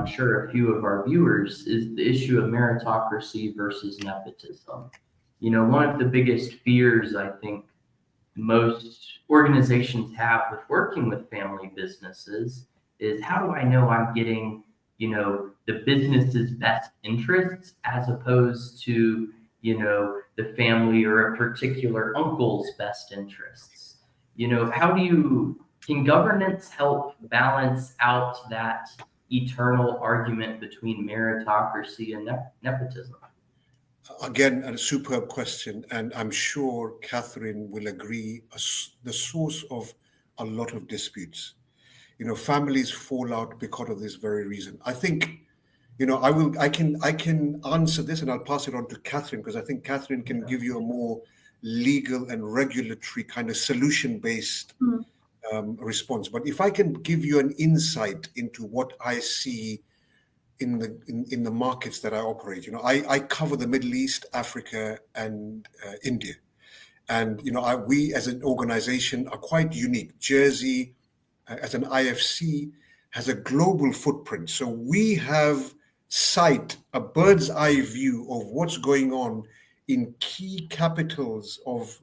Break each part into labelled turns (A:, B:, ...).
A: I'm sure a few of our viewers, is the issue of meritocracy versus nepotism. One of the biggest fears I think most organizations have with working with family businesses is, how do I know I'm getting, the business's best interests as opposed to, the family or a particular uncle's best interests? Can governance help balance out that eternal argument between meritocracy and nepotism?
B: Again, a superb question, and I'm sure Catherine will agree, the source of a lot of disputes. Families fall out because of this very reason. I think, I can answer this, and I'll pass it on to Catherine, because I think Catherine can give you a more legal and regulatory kind of solution-based response. But if I can give you an insight into what I see in the markets that I operate, I cover the Middle East, Africa, and India, and we as an organization are quite unique. Jersey, as an IFC, has a global footprint, so we have a bird's eye view of what's going on in key capitals of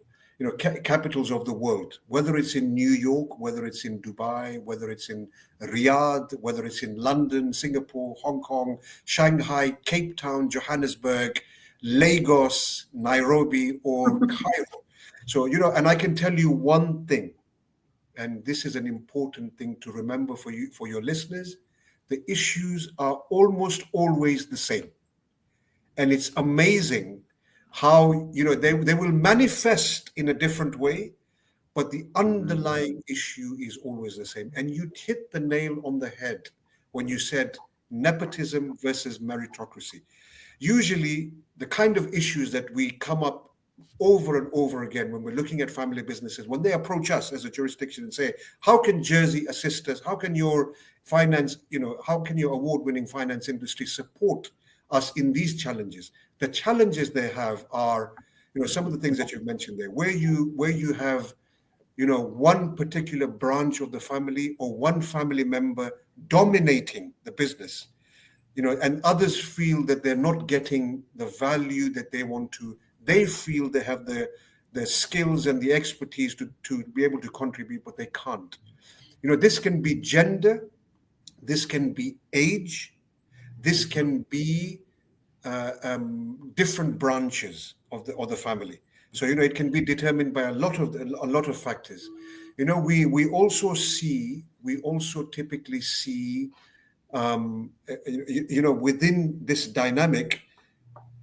B: capitals of the world, whether it's in New York, whether it's in Dubai, whether it's in Riyadh, whether it's in London, Singapore, Hong Kong, Shanghai, Cape Town, Johannesburg, Lagos, Nairobi, or Cairo. So, and I can tell you one thing, and this is an important thing to remember for you, for your listeners: the issues are almost always the same. And it's amazing how, they will manifest in a different way, but the underlying issue is always the same. And you hit the nail on the head when you said nepotism versus meritocracy. Usually, the kind of issues that we come up over and over again when we're looking at family businesses, when they approach us as a jurisdiction and say, how can Jersey assist us? How can your finance, how can your award-winning finance industry support us in these challenges? The challenges they have are, some of the things that you've mentioned there, where you have, one particular branch of the family or one family member dominating the business, and others feel that they're not getting the value that they want to. They feel they have the skills and the expertise to be able to contribute, but they can't. This can be gender, this can be age, this can be different branches of the family. So it can be determined by a lot of factors. We also typically see within this dynamic,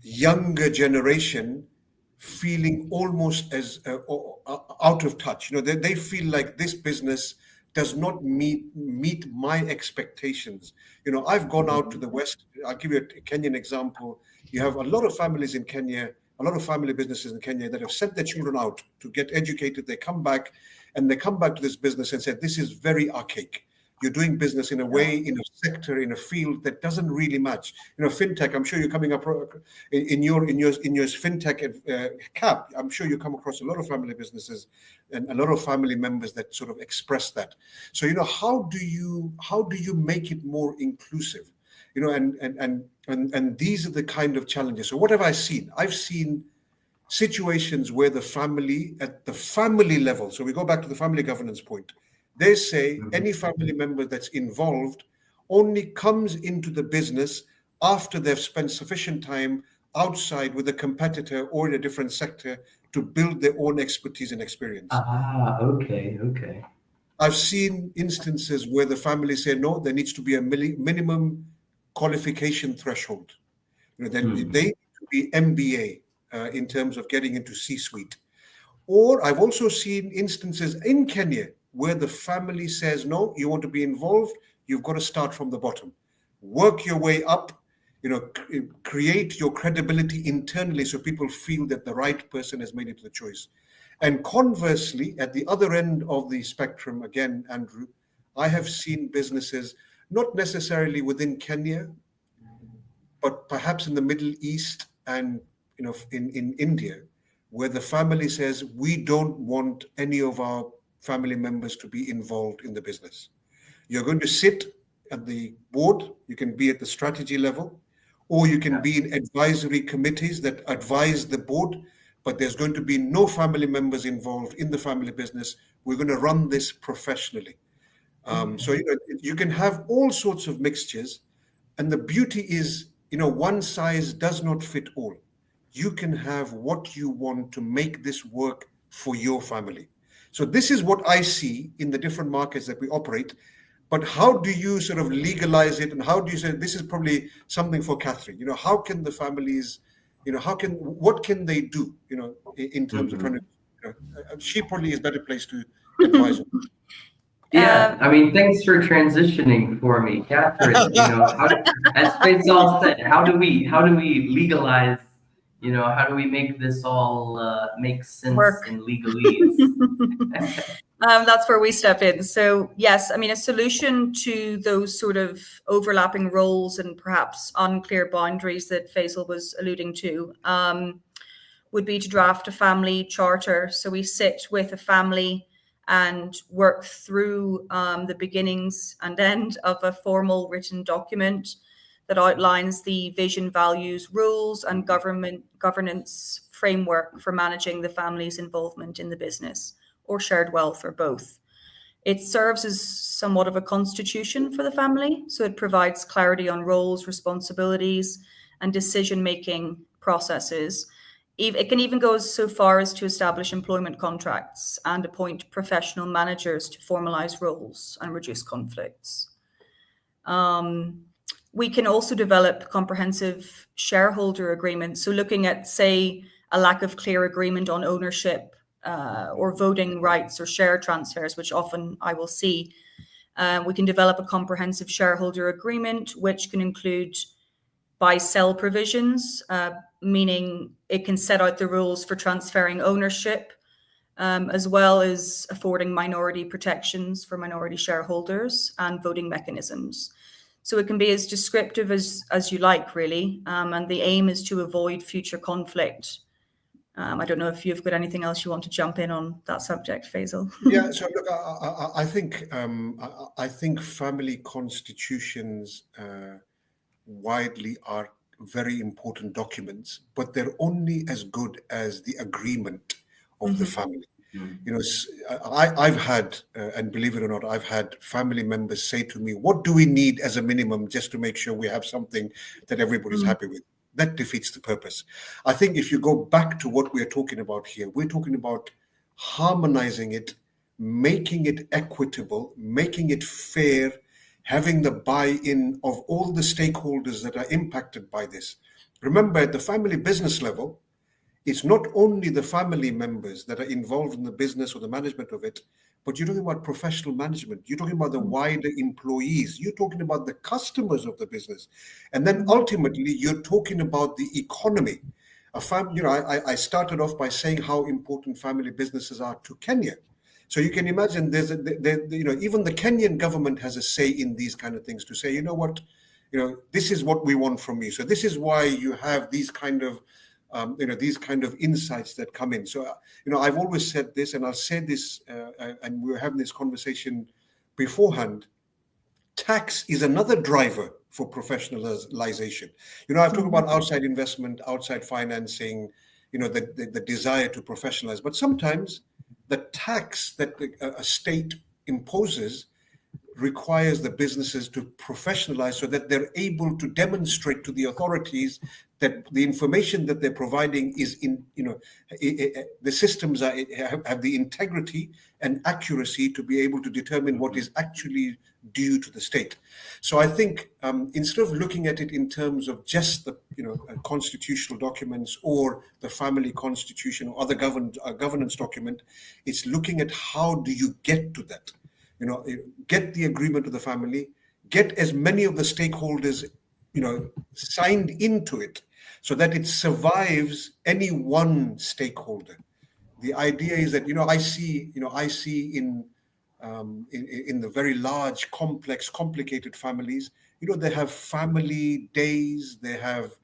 B: younger generation feeling almost as out of touch. They feel like this business does not meet my expectations. I've gone out to the West. I'll give you a Kenyan example. You have a lot of families in Kenya, a lot of family businesses in Kenya that have sent their children out to get educated. They come back to this business and say, this is very archaic. You're doing business in a way, in a sector, in a field that doesn't really match. Fintech. I'm sure you're coming up in your fintech cap. I'm sure you come across a lot of family businesses and a lot of family members that sort of express that. So how do you make it more inclusive? And these are the kind of challenges. So what have I seen? I've seen situations where the family, at the family level, so we go back to the family governance point, they say any family member that's involved only comes into the business after they've spent sufficient time outside with a competitor or in a different sector to build their own expertise and experience.
A: Okay.
B: I've seen instances where the family say, no, there needs to be a minimum qualification threshold. They need to be MBA in terms of getting into C-suite. Or I've also seen instances in Kenya where the family says, no, you want to be involved, you've got to start from the bottom. Work your way up, create your credibility internally so people feel that the right person has made it the choice. And conversely, at the other end of the spectrum, again, Andrew, I have seen businesses, not necessarily within Kenya, but perhaps in the Middle East and in India, where the family says, we don't want any of our family members to be involved in the business. You're going to sit at the board, you can be at the strategy level, or you can be in advisory committees that advise the board, but there's going to be no family members involved in the family business. We're going to run this professionally. So you can have all sorts of mixtures, and the beauty is, one size does not fit all. You can have what you want to make this work for your family. So this is what I see in the different markets that we operate. But how do you sort of legalize it, and how do you say, this is probably something for Catherine? How can the families, what can they do, in terms of trying to, she probably is better placed to advise.
A: Yeah, I mean, thanks for transitioning for me, Catherine. As Faizal said, how do we legalize? How do we make this all make sense in legalese?
C: That's where we step in. So yes, I mean, a solution to those sort of overlapping roles and perhaps unclear boundaries that Faisal was alluding to would be to draft a family charter. So we sit with a family and work through the beginnings and end of a formal written document that outlines the vision, values, rules, and governance framework for managing the family's involvement in the business, or shared wealth, or both. It serves as somewhat of a constitution for the family, so it provides clarity on roles, responsibilities, and decision-making processes. It can even go so far as to establish employment contracts and appoint professional managers to formalize roles and reduce conflicts. We can also develop comprehensive shareholder agreements. So looking at, say, a lack of clear agreement on ownership or voting rights or share transfers, which often I will see, we can develop a comprehensive shareholder agreement, which can include buy-sell provisions, meaning it can set out the rules for transferring ownership, as well as affording minority protections for minority shareholders and voting mechanisms. So it can be as descriptive as you like, really, and the aim is to avoid future conflict. I don't know if you've got anything else you want to jump in on that subject, Faisal.
B: Yeah, so look, I think family constitutions widely are very important documents, but they're only as good as the agreement of the family. I've had, and believe it or not, I've had family members say to me, what do we need as a minimum just to make sure we have something that everybody's happy with? That defeats the purpose. I think if you go back to what we're talking about here, we're talking about harmonizing it, making it equitable, making it fair, having the buy-in of all the stakeholders that are impacted by this. Remember, at the family business level, it's not only the family members that are involved in the business or the management of it, but you're talking about professional management. You're talking about the wider employees. You're talking about the customers of the business. And then ultimately, you're talking about the economy. I started off by saying how important family businesses are to Kenya. So you can imagine even the Kenyan government has a say in these kind of things to say, this is what we want from you. So this is why you have these kind of insights that come in. So, I've always said this, and I'll say this, and we were having this conversation beforehand. Tax is another driver for professionalization. I've talked about outside investment, outside financing, the desire to professionalize. But sometimes the tax that a state imposes requires the businesses to professionalize so that they're able to demonstrate to the authorities that the information that they're providing is the systems have the integrity and accuracy to be able to determine what is actually due to the state. So I think instead of looking at it in terms of just the constitutional documents or the family constitution or other governance document, it's looking at how do you get to that. Get the agreement of the family, get as many of the stakeholders, signed into it so that it survives any one stakeholder. The idea is that, I see in the very large, complex, complicated families, they have family days, they have,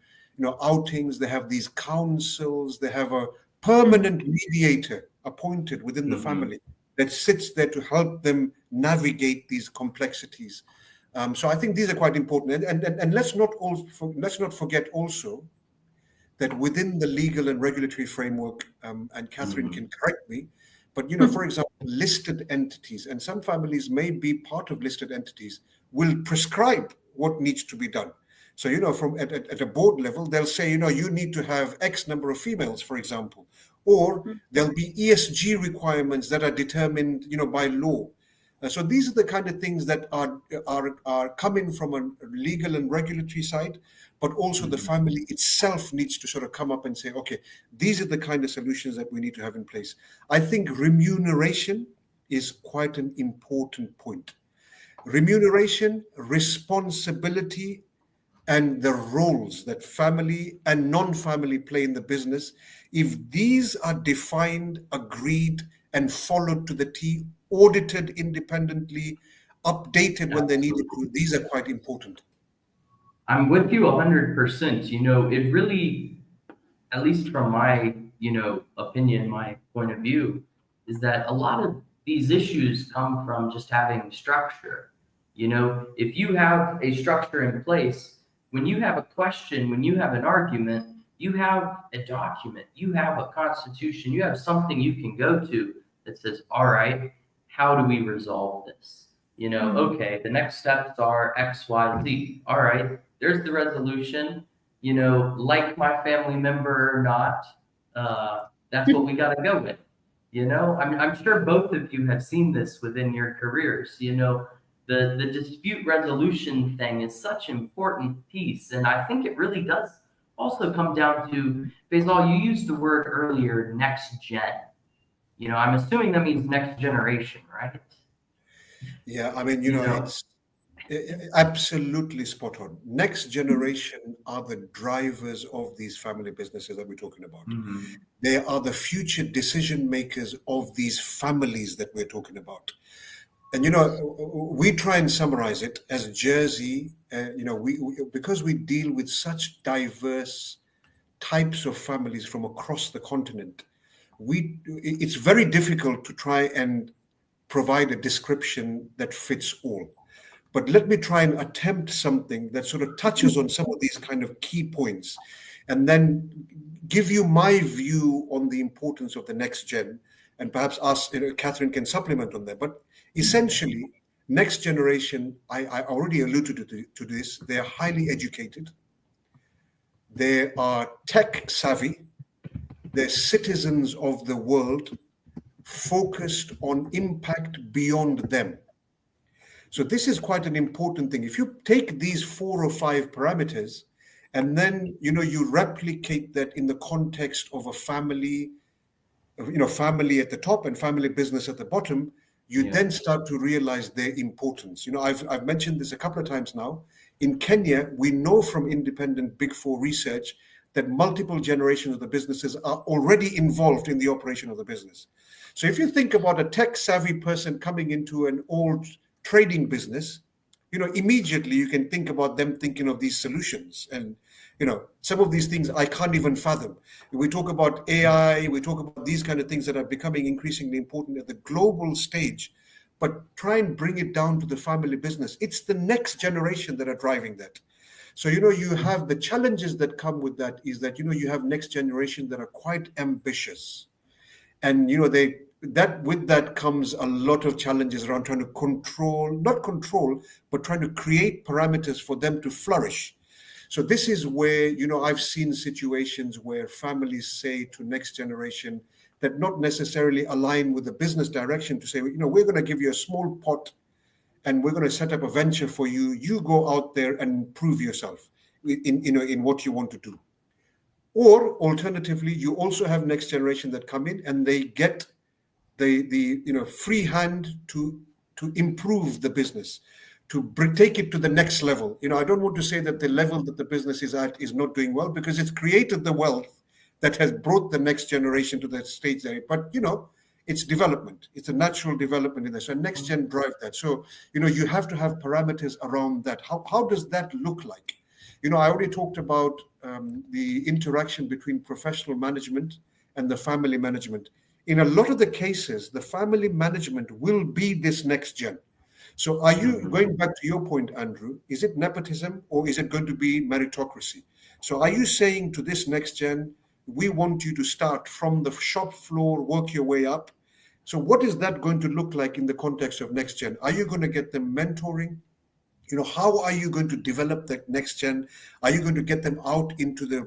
B: outings, they have these councils, they have a permanent mediator appointed within the family that sits there to help them navigate these complexities. So I think these are quite important. And let's not forget also that within the legal and regulatory framework, and Catherine can correct me, but for example, listed entities, and some families may be part of listed entities, will prescribe what needs to be done. So from at a board level, they'll say you need to have X number of females, for example, or there'll be ESG requirements that are determined by law. So these are the kind of things that are coming from a legal and regulatory side, but also the family itself needs to sort of come up and say, okay, these are the kind of solutions that we need to have in place. I think remuneration is quite an important point. Remuneration, responsibility, and the roles that family and non-family play in the business, if these are defined, agreed, and followed to the T, audited independently, updated when they needed to, these are quite important.
A: I'm with you 100%. It really, at least from my, opinion, my point of view, is that a lot of these issues come from just having structure. If you have a structure in place, when you have a question, when you have an argument, you have a document, you have a constitution, you have something you can go to that says, all right, how do we resolve this? Okay, the next steps are X, Y, Z. All right, there's the resolution. Like my family member or not, that's what we got to go with. I'm sure both of you have seen this within your careers. The dispute resolution thing is such an important piece, and I think it really does also come down to, Faizal, you used the word earlier, next gen. I'm assuming that means next generation, right?
B: Yeah, it's absolutely spot on. Next generation are the drivers of these family businesses that we're talking about. They are the future decision makers of these families that we're talking about. And we try and summarize it as Jersey. We because we deal with such diverse types of families from across the continent, it's very difficult to try and provide a description that fits all. But let me try and attempt something that sort of touches on some of these kind of key points, and then give you my view on the importance of the next gen, and perhaps Catherine can supplement on that. But essentially, next generation, I already alluded to this, they're highly educated, they are tech savvy, they're citizens of the world, focused on impact beyond them. So this is quite an important thing. If you take these 4 or 5 parameters and then you replicate that in the context of a family, family at the top and family business at the bottom, you then start to realize their importance. I've mentioned this a couple of times now. In Kenya, we know from independent Big Four research that multiple generations of the businesses are already involved in the operation of the business. So if you think about a tech-savvy person coming into an old trading business, immediately you can think about them thinking of these solutions. And, some of these things I can't even fathom. We talk about AI, we talk about these kind of things that are becoming increasingly important at the global stage, but try and bring it down to the family business. It's the next generation that are driving that. So, you have the challenges that come with that is that, you have next generation that are quite ambitious. And, with that comes a lot of challenges around trying to not control, but trying to create parameters for them to flourish. So this is where, I've seen situations where families say to next generation that not necessarily align with the business direction to say, we're going to give you a small pot and we're going to set up a venture for you. You go out there and prove yourself in what you want to do. Or alternatively, you also have next generation that come in and they get the free hand to improve the business, to take it to the next level. I don't want to say that the level that the business is at is not doing well, because it's created the wealth that has brought the next generation to that stage there. But, it's development. It's a natural development in there. So next gen drive that. So, you have to have parameters around that. How does that look like? I already talked about the interaction between professional management and the family management. In a lot of the cases, the family management will be this next gen. So are you, going back to your point, Andrew, is it nepotism or is it going to be meritocracy? So are you saying to this next gen, we want you to start from the shop floor, work your way up? So what is that going to look like in the context of next gen? Are you going to get them mentoring? How are you going to develop that next gen? Are you going to get them out into the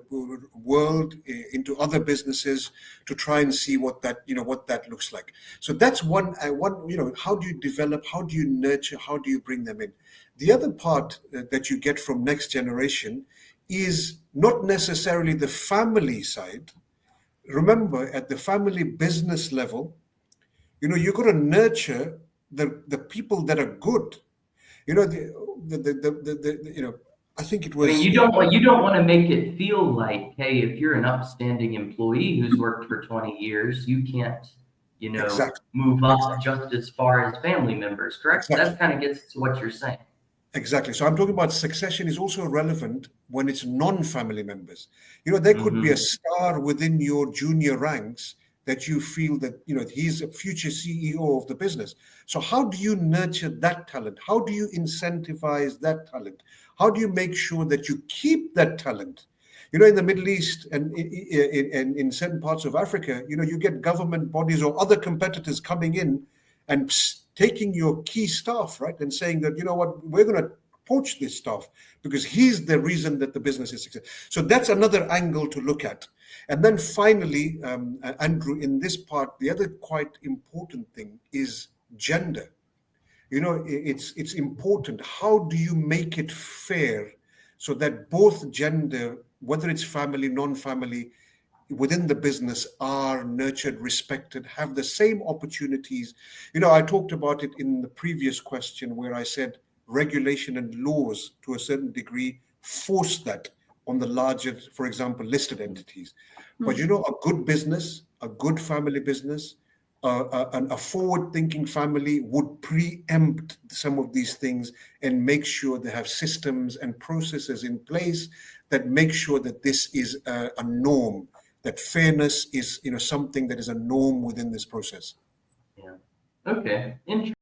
B: world, into other businesses, to try and see what that looks like? So that's one. How do you develop? How do you nurture? How do you bring them in? The other part that you get from next generation is not necessarily the family side. Remember, at the family business level, you're going to nurture the people that are good. I think it
A: I mean,
B: was.
A: you don't want to make it feel like, hey, if you're an upstanding employee who's worked for 20 years, you can't,
B: Exactly.
A: move up just as far as family members, correct?
B: Exactly.
A: That kind of gets to what you're saying.
B: Exactly. So I'm talking about succession is also relevant when it's non-family members. There could be a star within your junior ranks that you feel that, he's a future CEO of the business. So how do you nurture that talent? How do you incentivize that talent? How do you make sure that you keep that talent? In the Middle East and in certain parts of Africa, you get government bodies or other competitors coming in and taking your key staff, right, and saying that, we're going to poach this staff because he's the reason that the business is successful. So that's another angle to look at. And then finally, Andrew, in this part, the other quite important thing is gender. It's important. How do you make it fair so that both gender, whether it's family, non-family, within the business, are nurtured, respected, have the same opportunities? I talked about it in the previous question where I said regulation and laws to a certain degree force that on the larger, for example, listed entities. But a good business, a good family business, a forward-thinking family would preempt some of these things and make sure they have systems and processes in place that make sure that this is a norm, that fairness is something that is a norm within this process.
A: Yeah. Okay. Interesting.